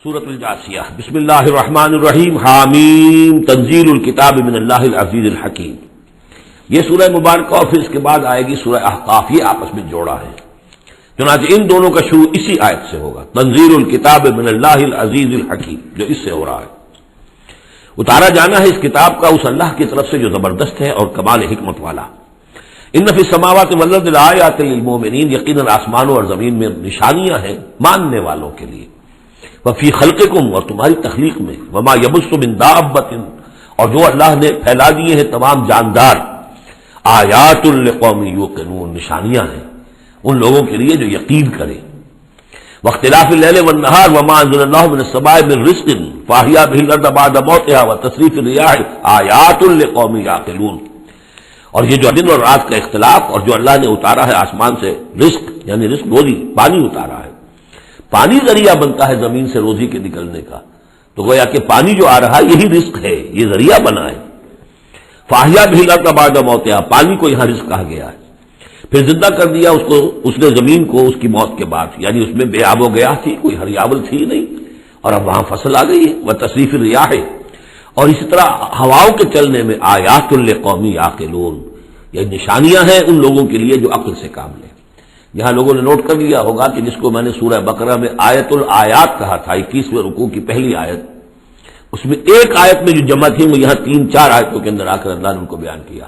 سورۃ الجاثیہ بسم اللہ الرحمن الرحیم حامیم تنزیل الکتاب من اللہ العزیز الحکیم۔ یہ سورہ مبارکہ اور پھر اس کے بعد آئے گی سورہ احقاف، یہ آپس میں جوڑا ہے، چنانچہ ان دونوں کا شروع اسی آیت سے ہوگا، تنزیل الکتاب من اللہ العزیز الحکیم، جو اس سے ہو رہا ہے۔ اتارا جانا ہے اس کتاب کا اس اللہ کی طرف سے جو زبردست ہے اور کمال حکمت والا۔ ان فی السماوات والارض لآیات للمؤمنین، یقیناً آسمانوں اور زمین میں نشانیاں ہیں ماننے والوں کے لیے۔ وفی خلقکم، اور تمہاری تخلیق میں، وما یبث من دابۃ، اور جو اللہ نے پھیلا دیے ہیں تمام جاندار، آیات لقوم یوقنون، نشانیاں ہیں ان لوگوں کے لیے جو یقین کریں۔ واختلاف اللیل والنہار وما انزل اللہ من السماء من رزق فاحیا به الارض بعد موتها وتصریف الرياح آیات لقوم یعقلون، اور یہ جو دن اور رات کا اختلاف، اور جو اللہ نے اتارا ہے آسمان سے رزق، یعنی رزق روزی، پانی اتارا ہے، پانی ذریعہ بنتا ہے زمین سے روزی کے نکلنے کا، تو گویا کہ پانی جو آ رہا ہے یہی رزق ہے، یہ ذریعہ بنا ہے۔ فاحیا به الارض بعد موتها، پانی کو یہاں رزق کہا گیا ہے۔ پھر زندہ کر دیا اس کو، اس نے زمین کو اس کی موت کے بعد، یعنی اس میں بے آب و گیا تھی، کوئی ہریاول تھی نہیں، اور اب وہاں فصل آ گئی ہے۔ وتصریف الریاح، اور اسی طرح ہواؤں کے چلنے میں آیات لقوم یعقلون، یہ نشانیاں ہیں ان لوگوں کے لیے جو عقل سے کام لیں۔ یہاں لوگوں نے نوٹ کر لیا ہوگا کہ جس کو میں نے سورہ بقرہ میں آیت الآیات کہا تھا، 21ویں رکوع کی پہلی آیت، اس میں ایک آیت میں جو جمع تھی وہ یہاں 3-4 آیتوں کے اندر آ کر اللہ نے ان کو بیان کیا۔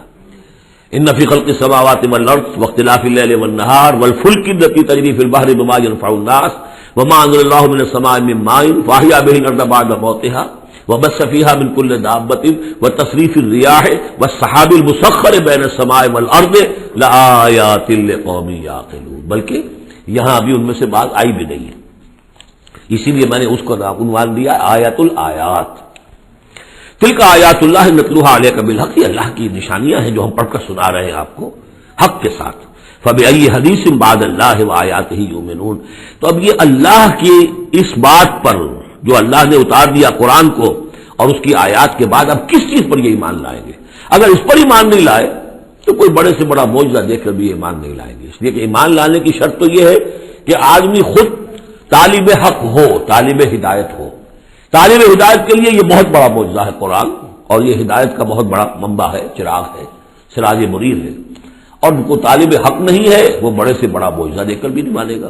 ان فی خلق السماوات والارض واختلاف اللیل والنہار والفلک التی تجری فی البحر بما ينفع الناس وما انزل اللہ من السماء من ماء فاحیا به الارض بعد موتها وبث فيها من كل دابة وتصريف الرياح والسحاب المسخر بين السماء والارض لآیات لقوم یعقلون، بلکہ یہاں ابھی ان میں سے بات آئی بھی نہیں ہے، اسی لیے میں نے اس کو عنوان دیا آیات الآیات۔ تلک آیات اللہ نتلوها علیک بالحق، یہ اللہ کی نشانیاں ہیں جو ہم پڑھ کر سنا رہے ہیں آپ کو حق کے ساتھ۔ فبأی حدیث بعد اللہ وآیاتہ یؤمنون، تو اب یہ اللہ کی اس بات پر جو اللہ نے اتار دیا قرآن کو اور اس کی آیات کے بعد اب کس چیز پر یہ ایمان لائیں گے؟ اگر اس پر ایمان نہیں لائے تو کوئی بڑے سے بڑا معجزہ دیکھ کر بھی ایمان نہیں لائیں گے، اس لیے کہ ایمان لانے کی شرط تو یہ ہے کہ آدمی خود طالب حق ہو، طالب ہدایت ہو۔ طالب ہدایت کے لیے یہ بہت بڑا معجزہ ہے قرآن، اور یہ ہدایت کا بہت بڑا منبع ہے، چراغ ہے، سراج منیر ہے، اور کو طالب حق نہیں ہے وہ بڑے سے بڑا معجزہ دیکھ کر بھی نہیں مانے گا۔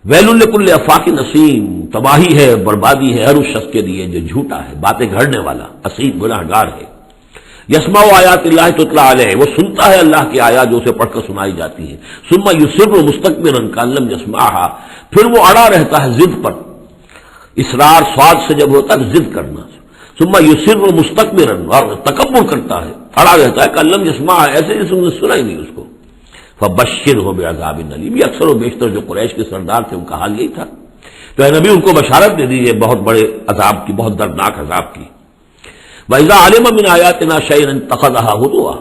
ویل لکل افاک نسیم، تباہی ہے، بربادی ہے ہر اس شخص کے لیے جو جھوٹا ہے، باتیں گھڑنے والا، اسیم گناہ گار ہے۔ یسمع آیات اللہ تتلی علیہ، وہ سنتا ہے اللہ کی آیات جو اسے پڑھ کر سنائی جاتی ہیں۔ ثم یصر مستکبرا کأن لم یسمعها، پھر وہ اڑا رہتا ہے ضد پر، اصرار سواد سے جب ہوتا ہے ضد کرنا، ثم یصر مستکبرا، اور تکبر کرتا ہے، اڑا رہتا ہے کأن لم یسمعها، ایسے جیسے انہوں نے سنا ہی نہیں اس کو۔ فبشرہ بعذاب الیم، یہ اکثر و بیشتر جو قریش کے سردار تھے ان کا حال یہی تھا، تو اے نبی ان کو بشارت دے دیجیے بہت بڑے عذاب کی، بہت دردناک عذاب کی۔ وَإِذَا عَلِمَ مِنْ آیَاتِنَا شَيْئًا اتَّخَذَهَا هُزُوًا،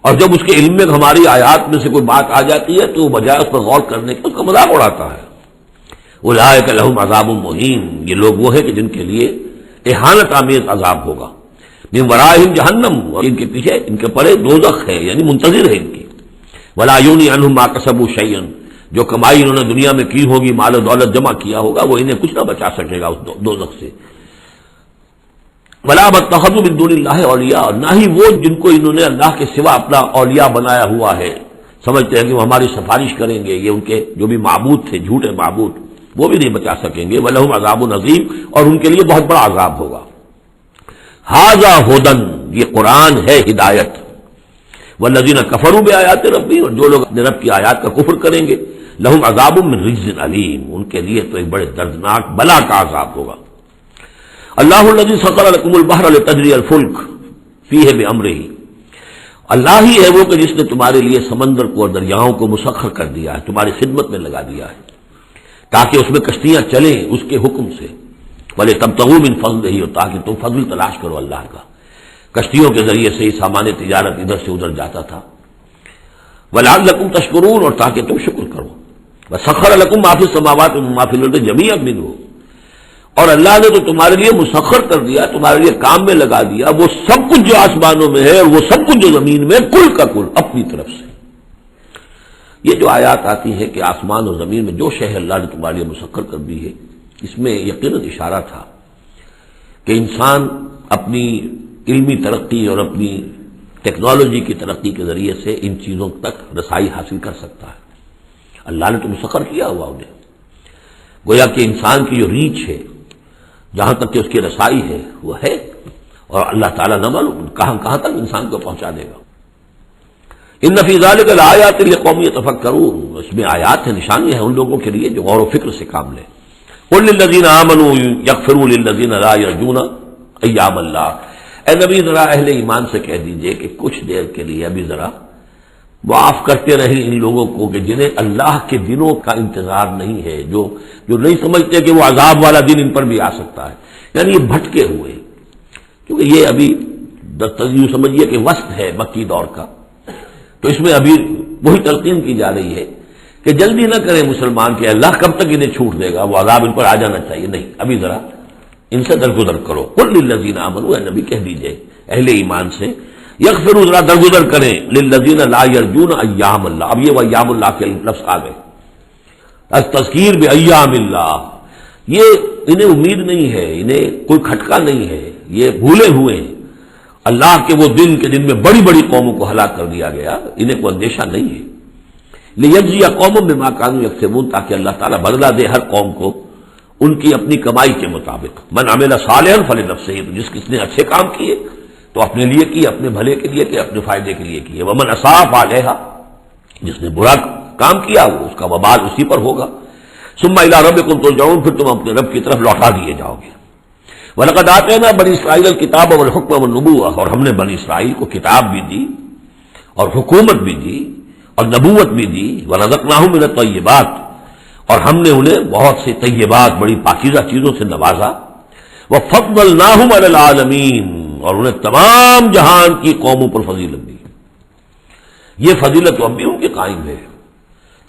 اور جب اس کے علم میں ہماری آیات میں سے کوئی بات آ جاتی ہے تو وہ بجائے اس پر غور کرنے کے اس کا مذاق اڑاتا ہے۔ اولئک لہم عذاب مہین، یہ لوگ وہ ہیں کہ جن کے لیے اہانت آمیز عذاب ہوگا۔ من ورائہم جہنم، اور ان کے پیچھے ان کے پڑے دوزخ ہے، یعنی منتظر ہے ان کی۔ ولا یغنی عنہم ما کسبوا شیئا، جو کمائی انہوں نے دنیا میں کی ہوگی، مال و دولت جمع کیا ہوگا، وہ انہیں کچھ نہ بچا سکے گا اس دوزخ سے۔ ولا اتخذوا من دون اللہ اولیاء، اور نہ ہی وہ جن کو انہوں نے اللہ کے سوا اپنا اولیاء بنایا ہوا ہے، سمجھتے ہیں کہ وہ ہماری سفارش کریں گے، یہ ان کے جو بھی معبود تھے، جھوٹے معبود، وہ بھی نہیں بچا سکیں گے۔ ولہم عذاب عظیم، اور ان کے لیے بہت بڑا عذاب ہوگا۔ ھذا ھدی، یہ قرآن ہے ہدایت۔ والذین کفروا بآیات ربہم، اور جو لوگ اپنے رب کی آیات کا کفر کریں گے، لہم عذاب من رجز علیم، ان کے لیے تو ایک بڑے دردناک بلا کا عذاب ہوگا۔ اللہ الذی سخر لکم البحر لتجری الفلک فیہ بامرہ، اللہ ہی ہے وہ کہ جس نے تمہارے لیے سمندر کو اور دریاؤں کو مسخر کر دیا ہے، تمہاری خدمت میں لگا دیا ہے، تاکہ اس میں کشتیاں چلیں اس کے حکم سے۔ وَلِتَبْتَغُوا مِن فَضْلِهِ، اور تاکہ تم فضل تلاش کرو اللہ کا، کشتیوں کے ذریعے سے ہی سامان تجارت ادھر سے ادھر جاتا تھا۔ وَلَعَلَّكُمْ تَشْكُرُونَ، اور تاکہ تم شکر کرو۔ وَسَخَّرَ لَكُم مَّا فِي السَّمَاوَاتِ وَمَّا فِي الْأَرْضِ جَمِيعًا مِّنْهُ، اور اللہ نے تو تمہارے لیے مسخر کر دیا، تمہارے لیے کام میں لگا دیا وہ سب کچھ جو آسمانوں میں ہے اور وہ سب کچھ جو زمین میں، کل کا کل اپنی طرف سے۔ یہ جو آیات آتی ہے کہ آسمان اور زمین میں جو شے اللہ نے تمہارے لیے مسخر کر دی ہے، اس میں یقیناً اشارہ تھا کہ انسان اپنی علمی ترقی اور اپنی ٹیکنالوجی کی ترقی کے ذریعے سے ان چیزوں تک رسائی حاصل کر سکتا ہے. اللہ نے تو مسخر کیا ہوا انہیں. گویا کہ انسان کی جو ریچ ہے، جہاں تک کہ اس کی رسائی ہے وہ ہے، اور اللہ تعالیٰ نہ معلوم کہاں تک انسان کو پہنچا دے گا. ان فی ذلک لآیات لقوم یتفکرون، اس میں آیات ہیں، نشانی ہیں ان لوگوں کے لیے جو غور و فکر سے کام لیں. قل للذین آمنوا یغفروا للذین لا یرجون ایام اللہ، اے نبی ذرا اہل ایمان سے کہہ دیجئے کہ کچھ دیر کے لیے ابھی ذرا معاف کرتے رہیں ان لوگوں کو کہ جنہیں اللہ کے دنوں کا انتظار نہیں ہے، جو نہیں سمجھتے کہ وہ عذاب والا دن ان پر بھی آ سکتا ہے. یعنی یہ بھٹکے ہوئے، کیونکہ یہ ابھی یوں سمجھیے کہ وسط ہے مکی دور کا، تو اس میں ابھی وہی تلقین کی جا رہی ہے کہ جلدی نہ کریں مسلمان کہ اللہ کب تک انہیں چھوٹ دے گا، وہ عذاب ان پر آ جانا چاہیے. نہیں، ابھی ذرا ان سے درگزر کرو. قل للذین آمنوا، اے نبی کہہ دیجئے اہل ایمان سے، یغفروا ذرا درگزر کریں، للذین لا یرجون ایام اللہ. اب یہ وہ ایام اللہ کے لفظ آ گئے، تذکیر بایام اللہ. یہ انہیں امید نہیں ہے، انہیں کوئی کھٹکا نہیں ہے، یہ بھولے ہوئے ہیں اللہ کے وہ دن کے دن میں بڑی بڑی قوموں کو ہلاک کر دیا گیا، انہیں کوئی اندیشہ نہیں ہے. لیجزی قوم بما كانوا یکسبون، تاکہ اللہ تعالیٰ بدلہ دے ہر قوم کو ان کی اپنی کمائی کے مطابق. من عمل صالحا فلنفسہ، جس کس نے اچھے کام کیے تو اپنے لیے کیے، اپنے بھلے کے لیے کیے، اپنے فائدے کے لیے کیے. ومن اساء فعلیہا، جس نے برا کام کیا وہ اس کا وبال اسی پر ہوگا. ثم الی ربکم ترجعون، پھر تم اپنے رب کی طرف لوٹا دیے جاؤ گے. وَلَقَدْ آتَيْنَا بَنِي إِسْرَائِيلَ الْكِتَابَ وَالْحُكْمَ وَالنُّبُوَّةَ، اور ہم نے بنی اسرائیل کو کتاب بھی دی اور حکومت بھی دی اور نبوت بھی دی. وَرَزَقْنَاهُم مِّنَ الطَّيِّبَاتِ، اور ہم نے انہیں بہت سے طیبات، بڑی پاکیزہ چیزوں سے نوازا. وَفَضَّلْنَاهُمْ عَلَى الْعَالَمِينَ، اور انہیں تمام جہان کی قوموں پر فضیلت دی. یہ فضیلت اب بھی ان کے قائم ہے.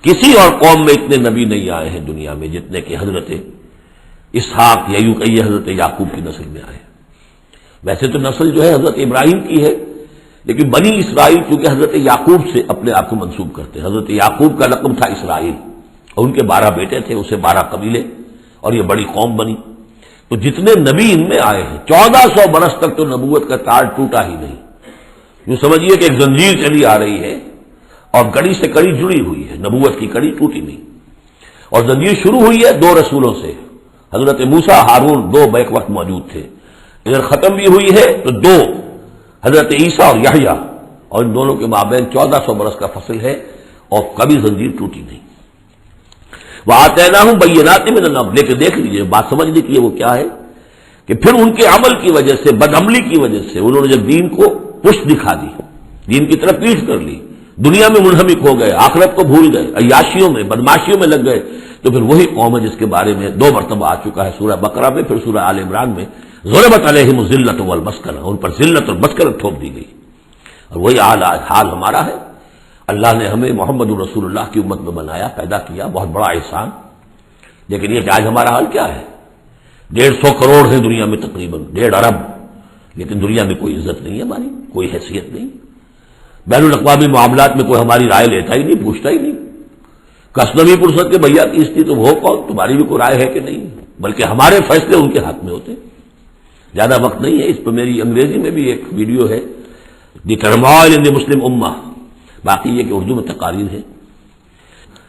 کسی اور قوم میں اتنے نبی نہیں آئے ہیں دنیا میں جتنے کہ حضرت اسحاق یا یوں کہیے حضرت یعقوب کی نسل میں آئے. ویسے تو نسل جو ہے حضرت ابراہیم کی ہے، لیکن بنی اسرائیل چونکہ حضرت یعقوب سے اپنے آپ کو منسوب کرتے ہیں. حضرت یعقوب کا لقب تھا اسرائیل، اور ان کے 12 بیٹے تھے، اسے 12 قبیلے، اور یہ بڑی قوم بنی. تو جتنے نبی ان میں آئے ہیں 1400 برس تک تو نبوت کا تار ٹوٹا ہی نہیں. یوں سمجھیے کہ ایک زنجیر چلی آ رہی ہے اور کڑی سے کڑی جڑی ہوئی ہے، نبوت کی کڑی ٹوٹی نہیں. اور زنجیر شروع ہوئی ہے 2 رسولوں سے، حضرت موسیٰ، ہارون، 2 بیک وقت موجود تھے. ادھر ختم بھی ہوئی ہے تو 2 حضرت عیسیٰ اور یحییٰ، اور ان دونوں کے مابین 1400 برس کا فصل ہے اور کبھی زنجیر ٹوٹی نہیں. وَآتَيْنَاهُمْ بَيِّنَاتٍ مِّنَ الْأَمْرِ، لیکن دیکھ لیجیے بات سمجھنے کی وہ کیا ہے کہ پھر ان کے عمل کی وجہ سے، بدعملی کی وجہ سے، انہوں نے جب دین کو پشت دکھا دی، دین کی طرف پیٹھ کر لی، دنیا میں منہمک ہو گئے، آخرت کو بھول گئے، عیاشیوں میں، بدماشیوں میں لگ گئے، تو پھر وہی قوم ہے جس کے بارے میں 2 مرتبہ آ چکا ہے سورہ بقرہ میں، پھر سورہ آل عمران میں، ضربت علیہم الذلۃ والمسکنہ، ان پر ذلت اور مسکنت تھوپ دی گئی. اور وہی حال ہمارا ہے. اللہ نے ہمیں محمد رسول اللہ کی امت میں بنایا، پیدا کیا، بہت بڑا احسان. لیکن یہ کہ آج ہمارا حال کیا ہے؟ 150 کروڑ ہیں دنیا میں، تقریباً 1.5 ارب، لیکن دنیا میں کوئی عزت نہیں ہے ہماری، کوئی حیثیت نہیں. بین الاقوامی معاملات میں کوئی ہماری رائے لیتا ہی نہیں، پوچھتا ہی نہیں. کسنوی پرسد کے بھیا کیستی تو وہ کون، تمہاری بھی کوئی رائے ہے کہ نہیں؟ بلکہ ہمارے فیصلے ان کے ہاتھ میں ہوتے. زیادہ وقت نہیں ہے اس پہ، میری انگریزی میں بھی ایک ویڈیو ہے، دی ٹرموائل ان دی مسلم امہ، باقی یہ کہ اردو میں تقاریر ہے.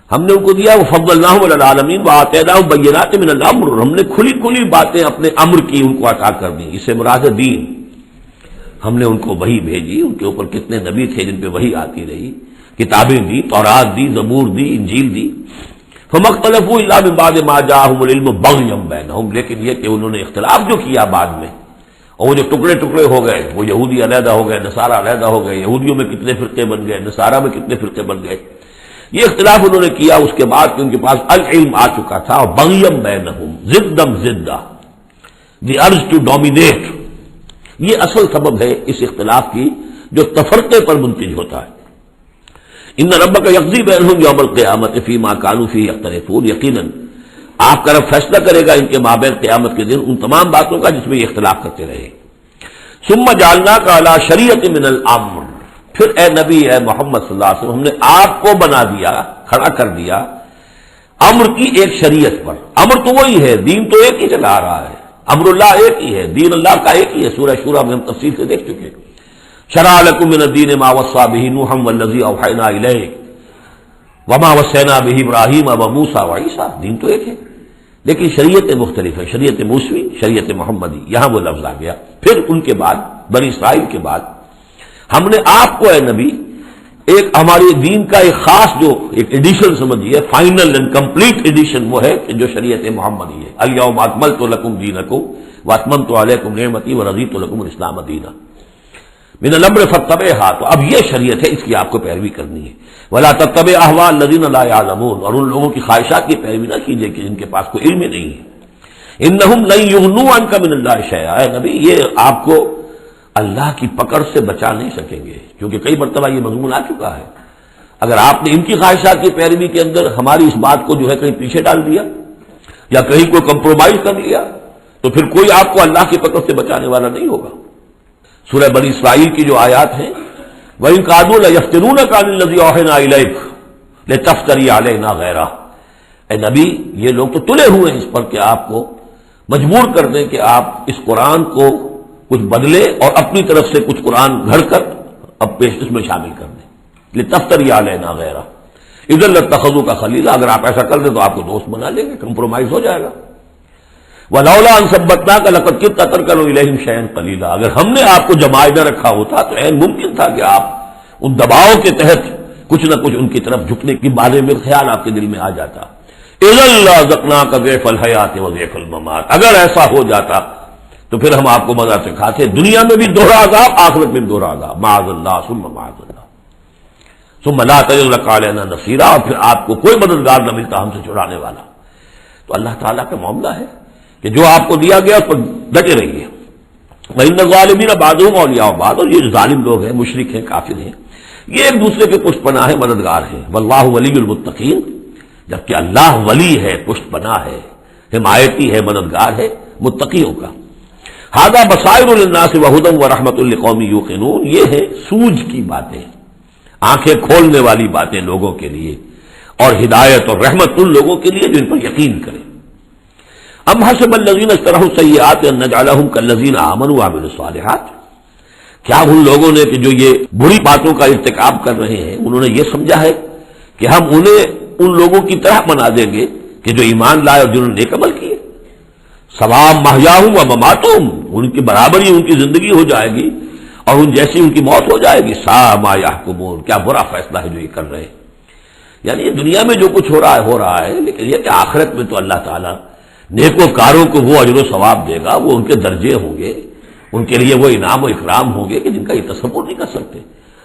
ہم نے ان کو دیا وَفَضَّلْنَاهُمْ عَلَى الْعَالَمِينَ وَآتَيْنَاهُمْ بَيِّنَاتٍ مِّنَ الْأَمْرِ، ہم نے کھلی کھلی باتیں اپنے امر کی ان کو عطا کر دی. اس سے مراد ہے دین. ہم نے ان کو وحی بھیجی، ان کے اوپر کتنے نبی تھے جن پہ وحی آتی رہی، کتابیں دی، تورات دی، زبور دی، انجیل دی. فَمَا اخْتَلَفُوا إِلَّا مِن بَعْدِ مَا جَاءَهُمُ الْعِلْمُ بَغْيًا بَيْنَهُمْ، لیکن یہ کہ انہوں نے اختلاف جو کیا بعد میں، اور وہ جو ٹکڑے ٹکڑے ہو گئے، وہ یہودی علیحدہ ہو گئے، نصارہ علیحدہ ہو گئے، یہودیوں میں کتنے فرقے بن گئے، نصارہ میں کتنے فرقے بن گئے، یہ اختلاف انہوں نے کیا اس کے بعد کہ ان کے پاس العلم آ چکا تھا. اور بغیم بینہم، ضدم ضدہ، دی ارج ٹو ڈومینیٹ، یہ اصل سبب ہے اس اختلاف کی جو تفرقے پر منتج ہوتا ہے. ان ربک یقضی بینہم یوم القیامت فیما کانوا فیہ یختلفون، یقیناً آپ کا رب فیصلہ کرے گا ان کے مابین قیامت کے دن ان تمام باتوں کا جس میں یہ اختلاف کرتے رہے. ثم جعلناک علی شریعۃ من الامر، پھر اے نبی، اے محمد صلی اللہ علیہ وسلم، ہم نے آپ کو بنا دیا، کھڑا کر دیا امر کی ایک شریعت پر. امر تو وہی ہے، دین تو ایک ہی چلا آ رہا ہے، امر اللہ ایک ہی ہے، دین اللہ کا ایک ہی ہے. سورہ شورى میں ہم تفصیل سے دیکھ چکے. شرع لكم من الدین ما وصى به نوحا والذی اوحینا الیک وما وصینا به ابراہیم وموسیٰ وعیسیٰ. دین تو ایک ہے لیکن شریعتیں مختلف ہیں. شریعت موسوی، شریعت محمدی، یہاں وہ لفظ آ گیا. پھر ان کے بعد بنی اسرائیل کے بعد ہم نے آپ کو اے نبی ایک ہماری دین کا ایک خاص جو ایک ایڈیشن سمجھیے، فائنل اینڈ کمپلیٹ ایڈیشن وہ ہے کہ جو شریعت محمدی ہے. الیوم اکملت لکم دینکم واتممت علیکم نعمتی ورضیت لکم الاسلام دینا من الامر فاتبعها. تو اب یہ شریعت ہے، اس کی آپ کو پیروی کرنی ہے. ولا تتبع اهواء الذین لا يعلمون. اور ان لوگوں کی خواہشات کی پیروی نہ کیجیے کہ جن کے پاس کوئی علم نہیں ہے. انہم لن یغنوا عنک من اللہ شیئا. اے نبی یہ آپ کو اللہ کی پکڑ سے بچا نہیں سکیں گے، کیونکہ کئی مرتبہ یہ مضمون آ چکا ہے. اگر آپ نے ان کی خواہشات کی پیروی کے اندر ہماری اس بات کو جو ہے کہیں پیچھے ڈال دیا یا کہیں کوئی کمپرومائز کر لیا تو پھر کوئی آپ کو اللہ کی پکڑ سے بچانے والا نہیں ہوگا. سورہ بنی اسرائیل کی جو آیات ہیں، وَإِن كَادُوا لَيَفْتِنُونَكَ عَنِ الَّذِي أَوْحَيْنَا إِلَيْكَ لِتَفْتَرِيَ عَلَيْنَا غَيْرَهُ. اے نبی یہ لوگ تو تلے ہوئے ہیں اس پر کہ آپ کو مجبور کر دیں کہ آپ اس قرآن کو کچھ بدلے اور اپنی طرف سے کچھ قرآن گھڑ کر اب اس میں شامل کر دیں. لِتَفْتَرِيَ عَلَيْنَا غَيْرَهُ اِذًا لَاتَّخَذُوكَ خَلِيلًا. اگر آپ ایسا کر دیں تو آپ کو دوست بنا لیں گے، کمپرومائز ہو جائے گا. وَلَوْلَا أَن ثَبَّتْنَاكَ لَقَدْ كِدتَّ تَرْكَنُ إِلَيْهِمْ شَيْئًا قَلِيلًا. اگر ہم نے آپ کو جمائے نہ رکھا ہوتا تو ممکن تھا کہ آپ ان دباؤ کے تحت کچھ نہ کچھ ان کی طرف جھکنے کے بارے میں خیال آپ کے دل میں آ جاتا. إِذًا لَأَذَقْنَاكَ ضِعْفَ الْحَيَاةِ وَضِعْفَ الْمَمَاتِ. اگر ایسا ہو جاتا تو پھر ہم آپ کو مزہ سکھاتے، دنیا میں بھی دوہرا عذاب، آخرت میں بھی دوہرا عذاب. معاذ اللہ ثم معاذ اللہ ثم لا تجد لك علينا نصيرا. اور پھر آپ کو کوئی مددگار نہ ملتا ہم سے چھڑانے والا. تو اللہ تعالیٰ کا معاملہ ہے کہ جو آپ کو دیا گیا اس پر ڈٹے رہیے. وَإِنَّ الظَّالِمِينَ بَعْضُهُمْ أَوْلِيَاءُ بَعْضٍ. اور یہ جو ظالم لوگ ہیں، مشرک ہیں، کافر ہیں، یہ ایک دوسرے کے پشت پناہ ہے، مددگار ہیں. وَاللَّهُ وَلِيُّ الْمُتَّقِينَ. جبکہ اللہ ولی ہے، پشت پناہ ہے، حمایتی ہے، مددگار ہے متقیوں کا. هَذَا بَصَائِرُ لِلنَّاسِ وَهُدًى وَرَحْمَةٌ لِقَوْمٍ يُوقِنُونَ. یہ ہے سوجھ کی باتیں، آنکھیں کھولنے والی باتیں لوگوں کے لیے، اور ہدایت اور رحمت ان لوگوں کے لیے جو ان پر یقین کریں. ام حسب الذین اجترحوا السیئات ان نجعلہم کالذین آمنوا وعملوا الصالحات. کیا ان لوگوں نے کہ جو یہ بری باتوں کا ارتکاب کر رہے ہیں انہوں نے یہ سمجھا ہے کہ ہم انہیں ان لوگوں کی طرح بنا دیں گے کہ جو ایمان لائے اور جنہوں نے نیک عمل کیے. سواء محیاہم و مماتہم. ان کی برابری ان کی زندگی ہو جائے گی اور ان جیسی ان کی موت ہو جائے گی. ساء ما یحکمون. کیا برا فیصلہ ہے جو یہ کر رہے ہیں. یعنی یہ دنیا میں جو کچھ ہو رہا ہے لیکن یہ کہ آخرت میں تو اللہ تعالیٰ نیکوکاروں کو وہ اجر و ثواب دے گا، وہ ان کے درجے ہوں گے، ان کے لیے وہ انعام و اکرام ہوں گے کہ جن کا یہ تصور نہیں کر سکتے،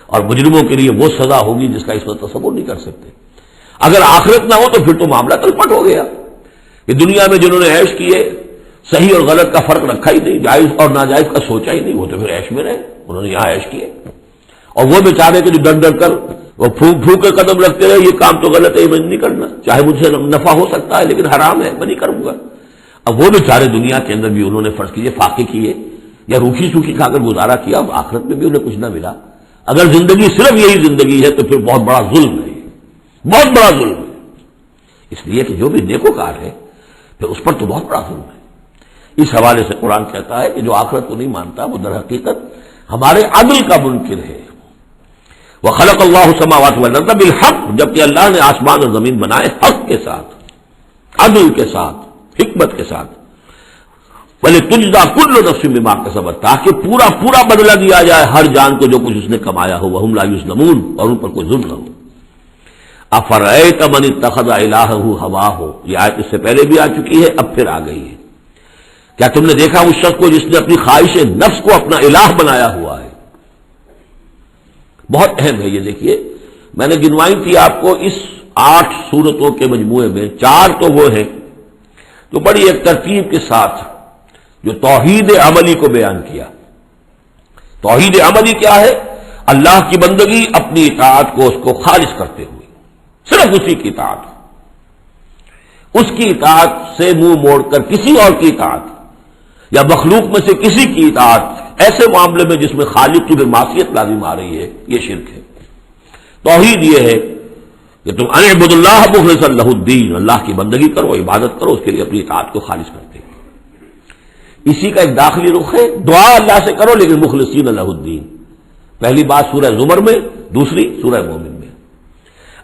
اور مجرموں کے لیے وہ سزا ہوگی جس کا اس وقت تصور نہیں کر سکتے. اگر آخرت نہ ہو تو پھر تو معاملہ تلپٹ ہو گیا کہ دنیا میں جنہوں نے عیش کیے، صحیح اور غلط کا فرق رکھا ہی نہیں، جائز اور ناجائز کا سوچا ہی نہیں، وہ تو پھر عیش میں رہے. انہوں نے یہاں عیش کیے، اور وہ بیچارے کے جو ڈر ڈر کر وہ پھونک پھونک کے قدم رکھتے رہے، یہ کام تو غلط ہے، یہ میں نہیں کرنا، چاہے مجھ سے نفع ہو سکتا ہے لیکن حرام ہے، میں نہیں کروں گا. اب وہ بیچارے دنیا کے اندر بھی انہوں نے فرض کیجیے فاقے کیے یا روکھی سوکھی کھا کر گزارا کیا، اب آخرت میں بھی انہیں کچھ نہ ملا. اگر زندگی صرف یہی زندگی ہے تو پھر بہت بڑا ظلم ہے، بہت بڑا ظلم ہے. اس لیے کہ جو بھی نیکوکار ہے پھر اس پر تو بہت بڑا ظلم ہے. اس حوالے سے قرآن کہتا ہے کہ جو آخرت کو نہیں مانتا وہ در حقیقت ہمارے عدل کا منکر ہے. وَخَلَقَ اللَّهُ السَّمَاوَاتِ وَالْأَرْضَ بِالْحَقِّ. جبکہ اللہ نے آسمان اور زمین بنائے حق کے ساتھ، عدل کے ساتھ، حکمت کے ساتھ. وَلِتُجْزَىٰ كُلُّ نَفْسٍ بِمَا كَسَبَتْ. تاکہ پورا بدلہ دیا جائے ہر جان کو جو کچھ اس نے کمایا ہو. وَهُمْ لَا يُظْلَمُونَ. اور ان پر کوئی ظلم نہ ہو. أَفَرَأَيْتَ مَنِ اتَّخَذَ إِلَٰهَهُ هَوَاهُ. یہ آیت اس سے پہلے بھی آ چکی ہے، اب پھر آ گئی ہے. کیا تم نے دیکھا اس شخص کو جس نے اپنی خواہش نفس کو اپنا الہ بنایا ہوا ہے. بہت اہم ہے یہ. دیکھیے میں نے گنوائی تھی آپ کو اس 8 صورتوں کے مجموعے میں 4 تو وہ ہیں جو بڑی ایک ترتیب کے ساتھ جو توحید عملی کو بیان کیا. توحید عملی کیا ہے؟ اللہ کی بندگی اپنی اطاعت کو اس کو خالص کرتے ہوئے، صرف اسی کی اطاعت، اس کی اطاعت سے منہ موڑ کر کسی اور کی اطاعت یا مخلوق میں سے کسی کی اطاعت ایسے معاملے میں جس میں خالق کی بھی معصیت لازم آ رہی ہے، یہ شرک ہے. توحید یہ ہے کہ تم اعبد اللہ مخلصا لہ الدین، اللہ کی بندگی کرو، عبادت کرو، اس کے لیے اپنی اطاعت کو خالص کرتے ہیں۔ اسی کا ایک داخلی رخ ہے، دعا اللہ سے کرو لیکن مخلصین لہ الدین۔ پہلی بات سورہ زمر میں، دوسری سورہ مومن میں۔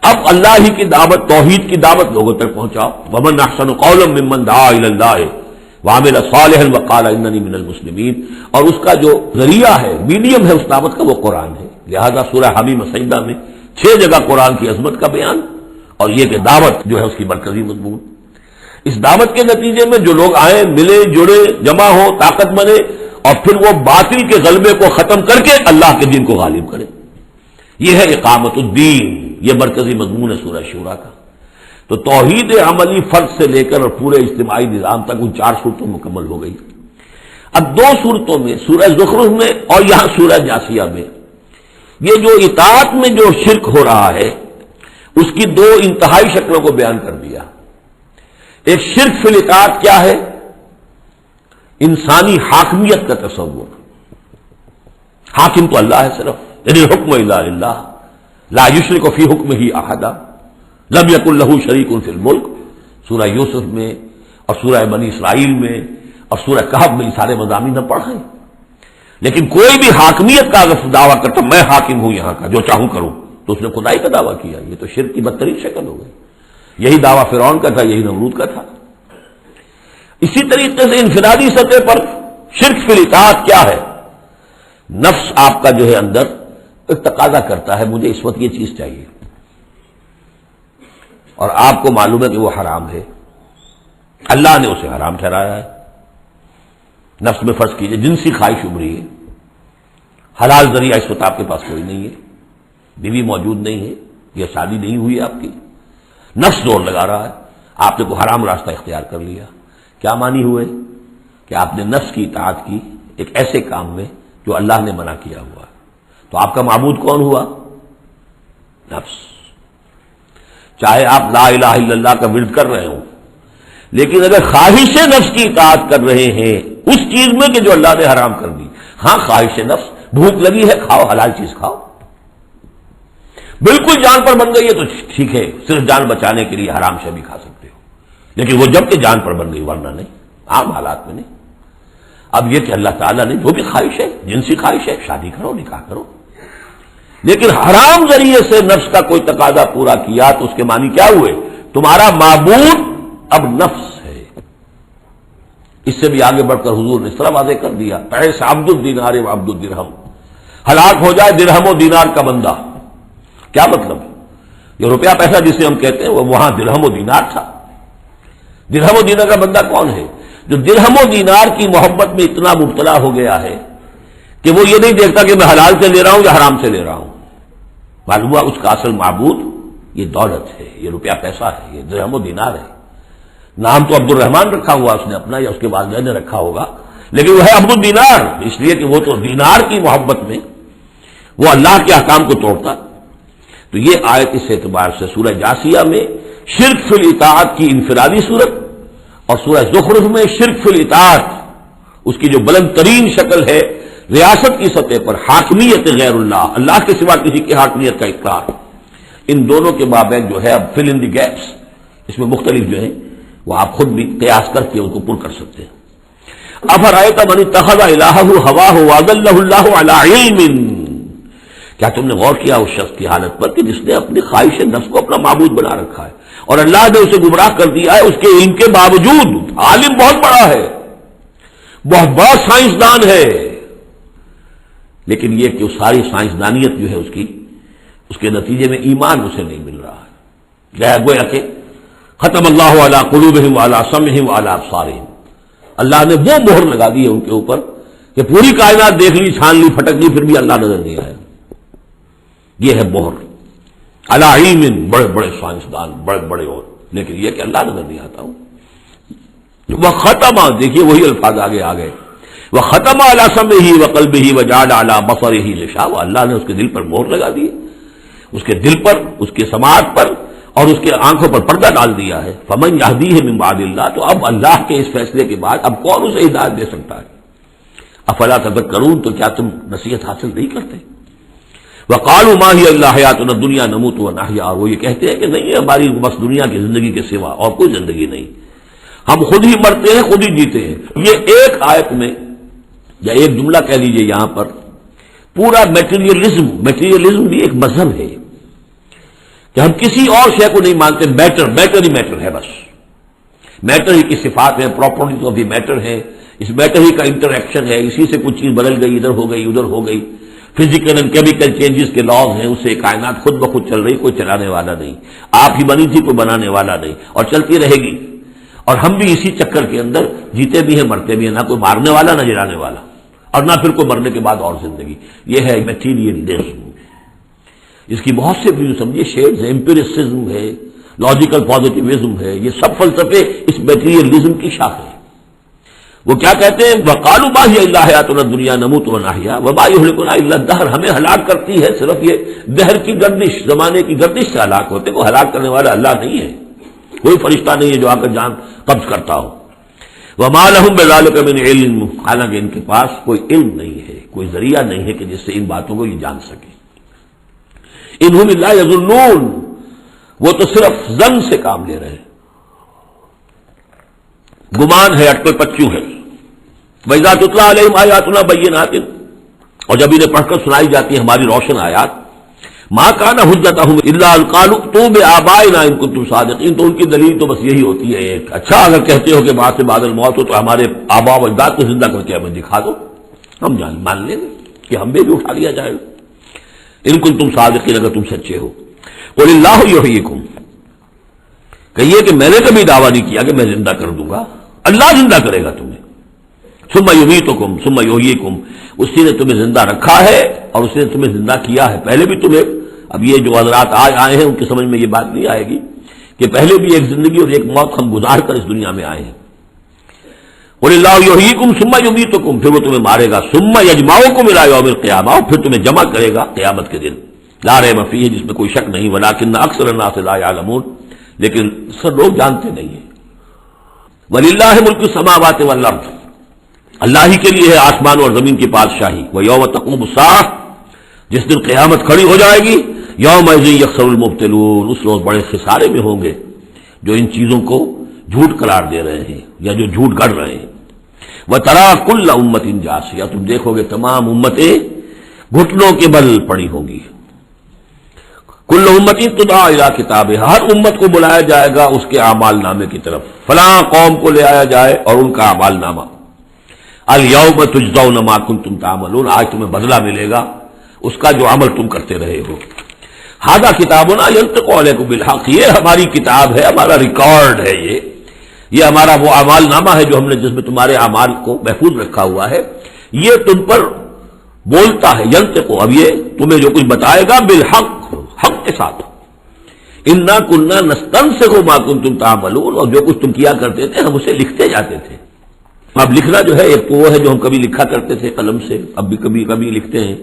اب اللہ ہی کی دعوت، توحید کی دعوت لوگوں تک پہنچاؤ۔ ومن احسن قولا ممن دعا الی اللہ وعمل صالحا وقال اننی من المسلمین، اور اس کا جو ذریعہ ہے، میڈیم ہے اس دعوت کا، وہ قرآن ہے۔ لہذا سورہ حمیم سجدہ میں 6 جگہ قرآن کی عظمت کا بیان، اور یہ کہ دعوت جو ہے اس کی مرکزی مضمون۔ اس دعوت کے نتیجے میں جو لوگ آئیں، ملے، جڑے، جمع ہو، طاقت بنے، اور پھر وہ باطل کے غلبے کو ختم کر کے اللہ کے دین کو غالب کرے، یہ ہے اقامت الدین، یہ مرکزی مضمون ہے سورہ شورا کا۔ تو توحید عملی فرد سے لے کر اور پورے اجتماعی نظام تک ان 4 صورتوں مکمل ہو گئی۔ اب 2 صورتوں میں، سورہ زخرف میں اور یہاں سورہ جاسیہ میں، یہ جو اطاعت میں جو شرک ہو رہا ہے اس کی 2 انتہائی شکلوں کو بیان کر دیا۔ ایک شرک فی الاطاعت کیا ہے؟ انسانی حاکمیت کا تصور، حاکم تو اللہ ہے صرف، یعنی حکم الا للہ لا یشرک فی حکمہ احدا لم یکن لہ شریک فی الملک، سورہ یوسف میں اور سورہ بنی اسرائیل میں اور سورہ کہف میں یہ سارے مضامین ہم پڑھ رہے ہیں۔ لیکن کوئی بھی حاکمیت کا اگر دعویٰ کرتا میں حاکم ہوں یہاں کا، جو چاہوں کروں، تو اس نے خدائی کا دعویٰ کیا، یہ تو شرک کی بدترین شکل ہو گئی۔ یہی دعویٰ فرعون کا تھا، یہی نمرود کا تھا۔ اسی طریقے سے انفرادی سطح پر شرک فی الاطاعت کیا ہے؟ نفس آپ کا جو ہے اندر ایک تقاضا کرتا ہے مجھے اس وقت یہ چیز چاہیے، اور آپ کو معلوم ہے کہ وہ حرام ہے، اللہ نے اسے حرام ٹھہرایا ہے۔ نفس میں فرض کیجئے جنسی خواہش ابھری ہے، حلال ذریعہ اس وقت آپ کے پاس کوئی نہیں ہے، بیوی موجود نہیں ہے، یا شادی نہیں ہوئی ہے آپ کی، نفس زور لگا رہا ہے، آپ نے کوئی حرام راستہ اختیار کر لیا۔ کیا مانی ہوئے کہ آپ نے نفس کی اطاعت کی ایک ایسے کام میں جو اللہ نے منع کیا ہوا، تو آپ کا معبود کون ہوا؟ نفس۔ چاہے آپ لا الہ الا اللہ کا ورد کر رہے ہوں، لیکن اگر خواہش نفس کی اطاعت کر رہے ہیں اس چیز میں کہ جو اللہ نے حرام کر دی، ہاں خواہش نفس، بھوک لگی ہے کھاؤ، حلال چیز کھاؤ، بالکل جان پر بن گئی ہے تو ٹھیک ہے، صرف جان بچانے کے لیے حرام شے بھی کھا سکتے ہو، لیکن وہ جب کہ جان پر بن گئی، ورنہ نہیں، عام حالات میں نہیں۔ اب یہ کہ اللہ تعالیٰ نے جو بھی خواہش ہے، جنسی خواہش ہے، شادی کرو، نکاح کرو، لیکن حرام ذریعے سے نفس کا کوئی تقاضا پورا کیا تو اس کے معنی کیا ہوئے؟ تمہارا معبود اب نفس ہے۔ اس سے بھی آگے بڑھ کر حضور نے اس طرح واضح کر دیا، ایسا عبد الدینار و عبد الدرہم، ہلاک ہو جائے درہم و دینار کا بندہ۔ کیا مطلب؟ یہ روپیہ پیسہ جسے ہم کہتے ہیں وہ وہاں درہم و دینار تھا۔ درہم و دینار کا بندہ کون ہے؟ جو درہم و دینار کی محبت میں اتنا مبتلا ہو گیا ہے کہ وہ یہ نہیں دیکھتا کہ میں حلال سے لے رہا ہوں یا حرام سے لے رہا ہوں، معلوم ہوا اس کا اصل معبود یہ دولت ہے، یہ روپیہ پیسہ ہے، یہ درہم و دینار ہے۔ نام تو عبد الرحمن رکھا ہوا اس نے اپنا یا اس کے والدین نے رکھا ہوگا، لیکن وہ ہے عبد الدینار، اس لیے کہ وہ تو دینار کی محبت میں وہ اللہ کے احکام کو توڑتا۔ تو یہ آیت اس اعتبار سے سورہ جاسیہ میں شرک فی الاطاعت کی انفرادی صورت، اور سورہ زخرف میں شرک فی الاطاعت اس کی جو بلند ترین شکل ہے ریاست کی سطح پر حاکمیت غیر اللہ، اللہ کے سوا کسی کی حاکمیت کا اقرار، ان دونوں کے مابین جو ہے اب فل ان دی گیپس، اس میں مختلف جو ہیں وہ آپ خود بھی قیاس کر کے ان کو پر کر سکتے ہیں۔ افرأیت من اتخذ الہہ ہواہ واضلہ اللہ علی علم، کیا تم نے غور کیا اس شخص کی حالت پر کہ جس نے اپنی خواہش نفس کو اپنا معبود بنا رکھا ہے اور اللہ نے اسے گمراہ کر دیا ہے اس کے علم کے باوجود؟ عالم بہت بڑا ہے، بہت بڑا سائنسدان ہے، لیکن یہ کہ اس ساری سائنسدانیت جو ہے اس کے نتیجے میں ایمان اسے نہیں مل رہا ہے۔ گویا کہ ختم اللہ علی قلوبہم وعلی سمعہم وعلی ابصارہم، اللہ نے وہ مہر لگا دی ہے ان کے اوپر کہ پوری کائنات دیکھ لی، چھان لی، پھٹک لی، پھر بھی اللہ نظر نہیں آیا۔ یہ ہے مہر علی علم، بڑے بڑے سائنسدان، بڑے بڑے اور، لیکن یہ کہ اللہ نظر نہیں آتا ہوں۔ وہ ختم، دیکھیے وہی الفاظ آگے آ گئے، وہ ختم علی سمعہ وقلبہ وجعل علی بصرہ غشاوہ، اللہ نے اس کے دل پر مہر لگا دی، اس کے دل پر، اس کے سماعت پر اور اس کے آنکھوں پر پردہ ڈال دیا ہے۔ فمن یہدیہ من بعد اللہ، تو اب اللہ کے اس فیصلے کے بعد اب کون اسے ہدایت دے سکتا ہے؟ افلا تذکرون، تو کیا تم نصیحت حاصل نہیں کرتے؟ وقالوا ما هي الا حیاتنا الدنیا نموت ونحیا، اور وہ یہ کہتے ہیں کہ نہیں ہے ہماری بس دنیا کی زندگی کے سوا اور کوئی زندگی نہیں، ہم خود ہی مرتے ہیں خود ہی جیتے ہیں۔ یہ ایک آیت میں یا ایک جملہ کہہ لیجئے یہاں پر پورا میٹیریلزم بھی ایک مذہب ہے کہ ہم کسی اور شے کو نہیں مانتے، میٹر ہی میٹر ہے، بس میٹر ہی کی صفات ہے، پراپرٹیز آف دی میٹر ہے، اس میٹر ہی کا انٹریکشن ہے، اسی سے کچھ چیز بدل گئی، ادھر ہو گئی ادھر ہو گئی، فزیکل اینڈ کیمیکل چینجز کے لاز ہیں، اس سے کائنات خود بخود چل رہی، کوئی چلانے والا نہیں، آپ ہی بنی تھی کوئی بنانے والا نہیں، اور چلتی رہے گی، اور ہم بھی اسی چکر کے اندر جیتے بھی ہیں مرتے بھی ہیں، نہ کوئی مارنے والا نہ جلانے والا، اور نہ پھر کوئی مرنے کے بعد اور زندگی۔ یہ ہے میٹیریلزم، اس کی بہت سے بھی سمجھیے شیڈز ہیں، امپیریسزم ہے، لاجیکل پازیٹیوزم ہے، یہ سب فلسفے اس میٹیریلزم کی شاخ ہے۔ وہ کیا کہتے ہیں وقالوا ما هي الا حیاتنا الدنیا نموت ونحیا وما یهلکنا الا الدہر، ہمیں ہلاک کرتی ہے صرف یہ دہر کی گردش، زمانے کی گردش سے ہلاک ہوتے، کوئی ہلاک کرنے والا اللہ نہیں ہے، کوئی فرشتہ نہیں ہے جو آ کر جان قبض کرتا ہو۔ وما لهم بذلک من علم، حالانکہ ان کے پاس کوئی علم نہیں ہے، کوئی ذریعہ نہیں ہے کہ جس سے ان باتوں کو یہ جان سکے۔ انہم الا یظنون، وہ تو صرف ظن سے کام لے رہے ہیں، گمان ہے، اٹپے پچو ہے۔ وَإِذَا تُتْلَىٰ عَلَيْهِمْ آيَاتُنَا بَيِّنَاتٍ، اور جب انہیں پڑھ کر سنائی جاتی ہیں ہماری روشن آیات، مَا كَانَ حُجَّتُهُمْ إِلَّا أَن قَالُوا ائْتُوا بِآبَائِنَا إِن كُنتُمْ صَادِقِينَ، تو ان کی دلیل تو بس یہی ہوتی ہے ایک، اچھا اگر کہتے ہو کہ بعد سے بعد الموت ہو تو ہمارے آباء و اجداد کو زندہ کر کے ہمیں دکھا دو، ہم مان لیں گے کہ ہم بھی اٹھا لیا جائے گا، ان كنتم صادقین، اگر تم سچے ہو۔ قُلِ اللَّهُ يُحْيِيكُمْ، کہیے کہ میں نے کبھی دعویٰ نہیں کیا کہ میں زندہ کر دوں گا، اللہ زندہ کرے گا تمہیں۔ ثم یمیتکم ثم یحییکم، اسی نے تمہیں زندہ رکھا ہے اور اسی نے تمہیں زندہ کیا ہے، پہلے بھی تمہیں، اب یہ جو حضرات آج آئے ہیں ان کی سمجھ میں یہ بات نہیں آئے گی کہ پہلے بھی ایک زندگی اور ایک موت ہم گزار کر اس دنیا میں آئے ہیں۔ قل اللہ یحییکم ثم یمیتکم، پھر وہ تمہیں مارے گا، ثم یجمعکم الی یوم القیامہ، اور پھر تمہیں جمع کرے گا قیامت کے دن، لا ریب فیہ، جس میں کوئی شک نہیں، ولکن اکثر الناس لا یعلمون، لیکن سب لوگ جانتے نہیں ہیں۔ وَلِلَّهِ مُلْكُ السَّمَاوَاتِ وَالْأَرْضِ، اللہ ہی کے لیے ہے آسمان اور زمین کی بادشاہی۔ وَيَوْمَ تَقُومُ السَّاعَةُ، جس دن قیامت کھڑی ہو جائے گی، يَوْمَئِذٍ يَخْسَرُ الْمُبْطِلُونَ، اس روز بڑے خسارے میں ہوں گے جو ان چیزوں کو جھوٹ قرار دے رہے ہیں یا جو جھوٹ گڑھ رہے ہیں۔ وَتَرَىٰ كُلَّ أُمَّةٍ جَاثِيَةً، تم دیکھو گے تمام امتیں گھٹنوں کے بل پڑی ہوں گی۔ کل امت تدعی الی کتابہا، ہر امت کو بلایا جائے گا اس کے اعمال نامے کی طرف، فلاں قوم کو لے آیا جائے اور ان کا اعمال نامہ، الیوم تجزون ما کنتم تعملون، آج تمہیں بدلہ ملے گا اس کا جو عمل تم کرتے رہے ہو۔ ھذا کتابنا ینطق علیکم بالحق، یہ ہماری کتاب ہے، ہمارا ریکارڈ ہے، یہ ہمارا وہ اعمال نامہ ہے جو ہم نے جس میں تمہارے اعمال کو محفوظ رکھا ہوا ہے، یہ تم پر بولتا ہے، ینطق، اب یہ تمہیں جو کچھ بتائے گا بالحق، حق کے ساتھ۔ انا کنا نستنسخ ما کنتم تعملون، اور جو کچھ تم کیا کرتے تھے ہم اسے لکھتے جاتے تھے۔ اب لکھنا جو ہے ایک تو وہ ہے جو ہم کبھی لکھا کرتے تھے قلم سے، اب بھی کبھی لکھتے ہیں،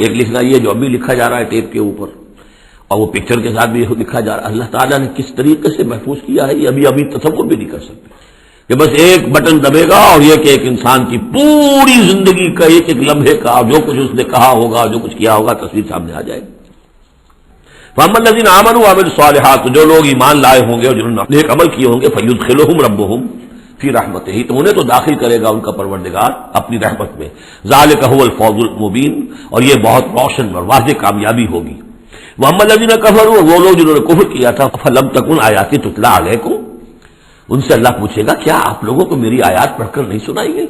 ایک لکھنا یہ جو ابھی لکھا جا رہا ہے ٹیپ کے اوپر، اور وہ پکچر کے ساتھ بھی لکھا جا رہا ہے۔ اللہ تعالیٰ نے کس طریقے سے محفوظ کیا ہے یہ ابھی تصور بھی نہیں کر سکتے، کہ بس ایک بٹن دبے گا اور یہ کہ ایک انسان کی پوری زندگی کا ایک ایک لمحے کا جو کچھ اس نے کہا ہوگا، جو کچھ کیا ہوگا، تصویر سامنے آ جائے گی۔ فَأَمَّا الَّذِينَ آمَنُوا وَعَمِلُوا الصَّالِحَاتِ، جو لوگ ایمان لائے ہوں گے اور جنہوں نے نیک عمل کیے ہوں گے، فَيُدْخِلُهُمْ رَبُّهُمْ فِي رَحْمَتِهِ، تو انہیں تو داخل کرے گا ان کا پروردگار اپنی رحمت میں۔ ذَلِكَ هُوَ الْفَوْزُ الْمُبِينُ، اور یہ بہت روشن اور واضح کامیابی ہوگی۔ وَأَمَّا الَّذِينَ كَفَرُوا، وہ لوگ جنہوں نے کفر کیا تھا، فَلَمْ تَكُنْ آيَاتِي تُتْلَىٰ عَلَيْكُمْ، ان سے اللہ پوچھے گا کیا آپ لوگوں کو میری آیات پڑھ کر نہیں سنائی گئی؟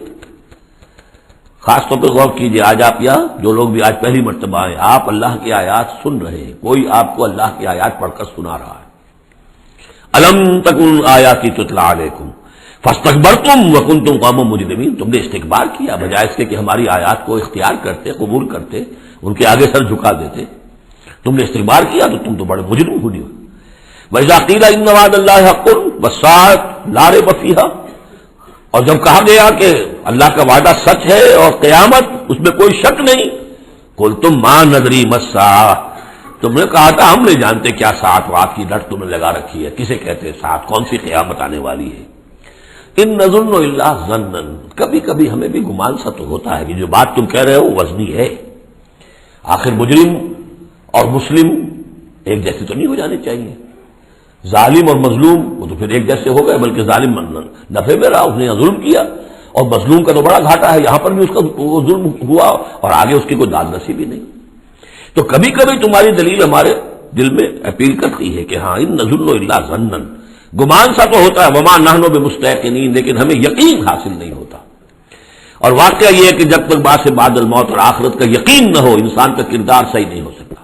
خاص طور پہ غور کیجیے، آج آپ یا جو لوگ بھی آج پہلی مرتبہ آئے، آپ اللہ کی آیات سن رہے ہیں، کوئی آپ کو اللہ کی آیات پڑھ کر سنا رہا ہے۔ الم تکن آیاتی تتلی علیکم فاستکبرتم وکنتم قوما مجرمین، تم نے استکبار کیا بجائے اس کے کہ ہماری آیات کو اختیار کرتے، قبول کرتے، ان کے آگے سر جھکا دیتے، تم نے استکبار کیا تو تم تو بڑے مجرم ہوئے۔ وَإِذَا قِيلَ إِنَّ وَعْدَ اللَّهِ حَقٌّ وَالسَّاعَةُ لَا رَيْبَ فِيهَا، اور جب کہا گیا کہ اللہ کا وعدہ سچ ہے اور قیامت اس میں کوئی شک نہیں، قُلْتُمْ مَا نَدْرِي مَا السَّاعَةُ، تم نے کہا تھا ہم نہیں جانتے کیا ساعت وات کی ڈٹ تم نے لگا رکھی ہے، کسے کہتے ہیں ساعت، کون سی قیامت آنے والی ہے۔ ان نظن الا ظنا، کبھی کبھی ہمیں بھی گمان سا تو ہوتا ہے کہ جو بات تم کہہ رہے ہو وزنی ہے، آخر مجرم اور مسلم ایک جیسے تو نہیں ہو جانے چاہیے. ظالم اور مظلوم وہ تو پھر ایک جیسے ہو گئے، بلکہ ظالم نفع میں رہا، اس نے ظلم کیا، اور مظلوم کا تو بڑا گھاٹا ہے، یہاں پر بھی اس کا وہ ظلم ہوا اور آگے اس کی کوئی داد نصیب ہی نہیں. تو کبھی کبھی تمہاری دلیل ہمارے دل میں اپیل کرتی ہے کہ ہاں ان نظن الا ظنا، گمان سا تو ہوتا ہے، وما نحن بمستيقنين، لیکن ہمیں یقین حاصل نہیں ہوتا. اور واقعہ یہ ہے کہ جب تک بعد سے بعد الموت اور آخرت کا یقین نہ ہو، انسان کا کردار صحیح نہیں ہو سکتا.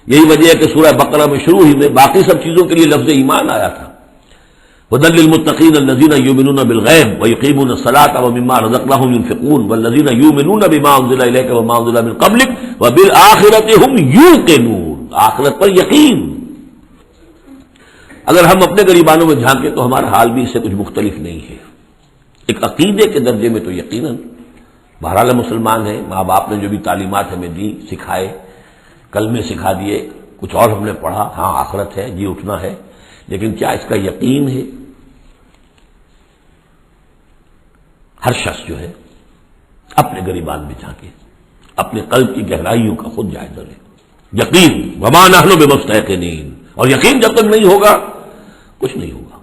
یہی وجہ ہے کہ سورہ بقرہ میں شروع ہی میں باقی سب چیزوں کے لیے لفظ ایمان آیا تھا. هدى للمتقين الذين يؤمنون بالغيب ويقيمون الصلاة ومما رزقناهم ينفقون والذين يؤمنون بما أنزل إليك وما أنزل من قبلك وبالآخرة هم يوقنون. آخرت پر یقین. اگر ہم اپنے غریبانوں میں جھانکیں تو ہمارا حال بھی اس سے کچھ مختلف نہیں ہے. ایک عقیدے کے درجے میں تو یقیناً بہرحال مسلمان ہیں، ماں باپ نے جو بھی تعلیمات ہمیں دی، سکھائے، کلمے سکھا دیے، کچھ اور ہم نے پڑھا، ہاں آخرت ہے، جی اٹھنا ہے، لیکن کیا اس کا یقین ہے؟ ہر شخص جو ہے اپنے غریبان میں جا کے اپنے قلب کی گہرائیوں کا خود جائزہ لے. یقین وما نحن بمستيقنين، اور یقین جب تک نہیں ہوگا کچھ نہیں ہوگا.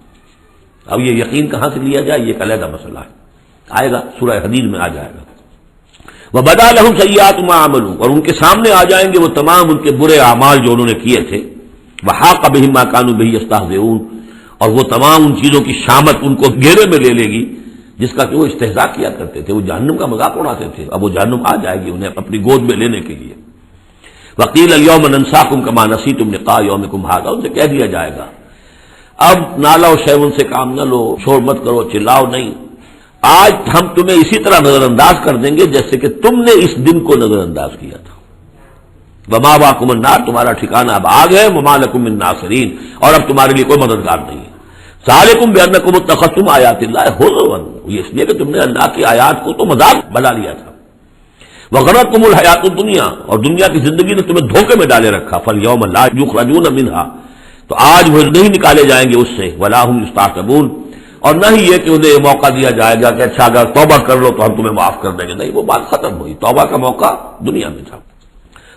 اب یہ یقین کہاں سے لیا جائے، یہ ایک علیحدہ مسئلہ ہے، آئے گا سورہ حدید میں آ جائے گا. وبدا لهم سیئات ما عملوا، اور ان کے سامنے آ جائیں گے وہ تمام ان کے برے اعمال جو انہوں نے کیے تھے. وحاق بهم ما كانوا به يستهزئون، اور وہ تمام ان چیزوں کی شامت ان کو گھیرے میں لے لے گی جس کا کہ وہ استہزاء کیا کرتے تھے، وہ جہنم کا مذاق اڑاتے تھے. اب وہ جہنم آ جائے گی انہیں اپنی گود میں لینے کے لیے. وقیل اليوم ننساكم كما نسيتم لقاء يومكم هذا، ان سے کہہ دیا جائے گا اب نالا و شیون سے کام نہ لو، شور مت کرو، چلاؤ نہیں، آج ہم تمہیں اسی طرح نظر انداز کر دیں گے جیسے کہ تم نے اس دن کو نظر انداز کیا تھا. ومأواكم النار، تمہارا ٹھکانہ اب آگ ہے. وما لكم من ناصرین، اور اب تمہارے لیے کوئی مددگار نہیں ہے. ذالکم بأنکم اتخذتم آیات اللہ ہزوا، یہ اس لیے کہ تم نے اللہ کی آیات کو تو مذاق بنا لیا تھا. وغرتکم الحیات الدنیا، اور دنیا کی زندگی نے تمہیں دھوکے میں ڈالے رکھا. فالیوم لا یخرجون منها، تو آج وہ نہیں نکالے جائیں گے اس سے. ولا هم یستعتبون، اور نہ ہی یہ کہ انہیں یہ موقع دیا جائے گا کہ اچھا اگر توبہ کر لو تو ہم تمہیں معاف کر دیں گے. نہیں، وہ بات ختم ہوئی، توبہ کا موقع دنیا میں تھا.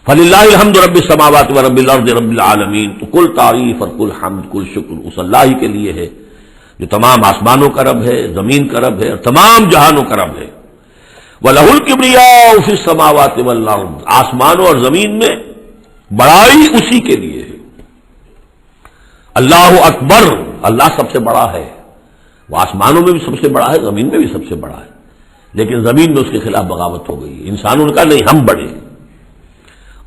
فللہ الحمد رب السماوات و رب الارض رب العالمین، تو کل تعریف اور کل حمد، کل شکر اس اللہ ہی کے لیے ہے جو تمام آسمانوں کا رب ہے، زمین کا رب ہے، اور تمام جہانوں کا رب ہے. وَلَهُ الْكِبْرِيَاءُ فِي السَّمَاوَاتِ وَالْأَرْضِ، آسمانوں اور زمین میں بڑائی اسی کے لیے ہے. اللہ اکبر، اللہ سب سے بڑا ہے. وہ آسمانوں میں بھی سب سے بڑا ہے، زمین میں بھی سب سے بڑا ہے، لیکن زمین میں اس کے خلاف بغاوت ہو گئی. انسانوں نے کہا نہیں، ہم بڑے ہیں.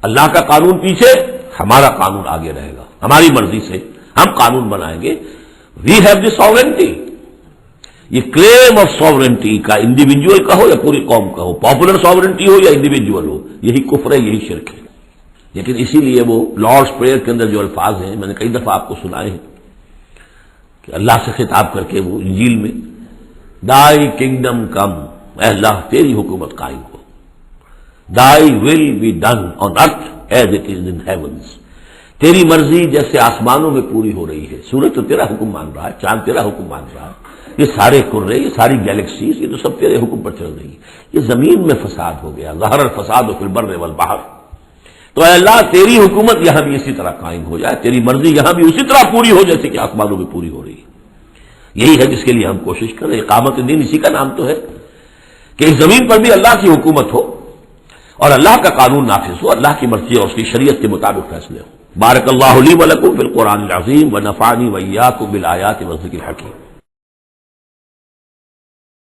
اللہ کا قانون پیچھے، ہمارا قانون آگے رہے گا، ہماری مرضی سے ہم قانون بنائیں گے. We have the sovereignty. یہ کلیم آف ساورنٹی کا انڈیویجول کا ہو یا پوری قوم کا ہو، پاپولر ساورنٹی ہو یا انڈیویجول ہو، یہی کفر ہے، یہی شرک ہے. لیکن اسی لیے وہ لارڈس پریئر کے اندر جو الفاظ ہیں میں نے کئی دفعہ آپ کو سنائے ہیں کہ اللہ سے خطاب کر کے وہ انجیل میں دائی کنگڈم کم، اے اللہ تیری حکومت قائم ہو. Thy will be done on earth as it is in heavens. تیری مرضی جیسے آسمانوں میں پوری ہو رہی ہے. سورج تو تیرا حکم مان رہا ہے، چاند تیرا حکم مان رہا ہے، یہ سارے کرے، یہ ساری گیلیکسیز، یہ تو سب تیرے حکم پر چل رہی ہے. یہ زمین میں فساد ہو گیا، ظہر الفساد فی البر والبحر. تو اے اللہ تیری حکومت یہاں بھی اسی طرح قائم ہو جائے، تیری مرضی یہاں بھی اسی طرح پوری ہو جیسے کہ آسمانوں میں پوری ہو رہی ہے. یہی ہے جس کے لیے ہم کوشش کریں. اقامت دین اسی کا نام تو ہے کہ اس زمین پر بھی اللہ کی حکومت ہو اور اللہ کا قانون نافذ ہو، اللہ کی مرضی اور اس کی شریعت کے مطابق فیصلے ہوں. بارک اللہ لی و لکم فی القرآن العظیم و نفعنی و ایاکم بالآیات والذکر الحکیم.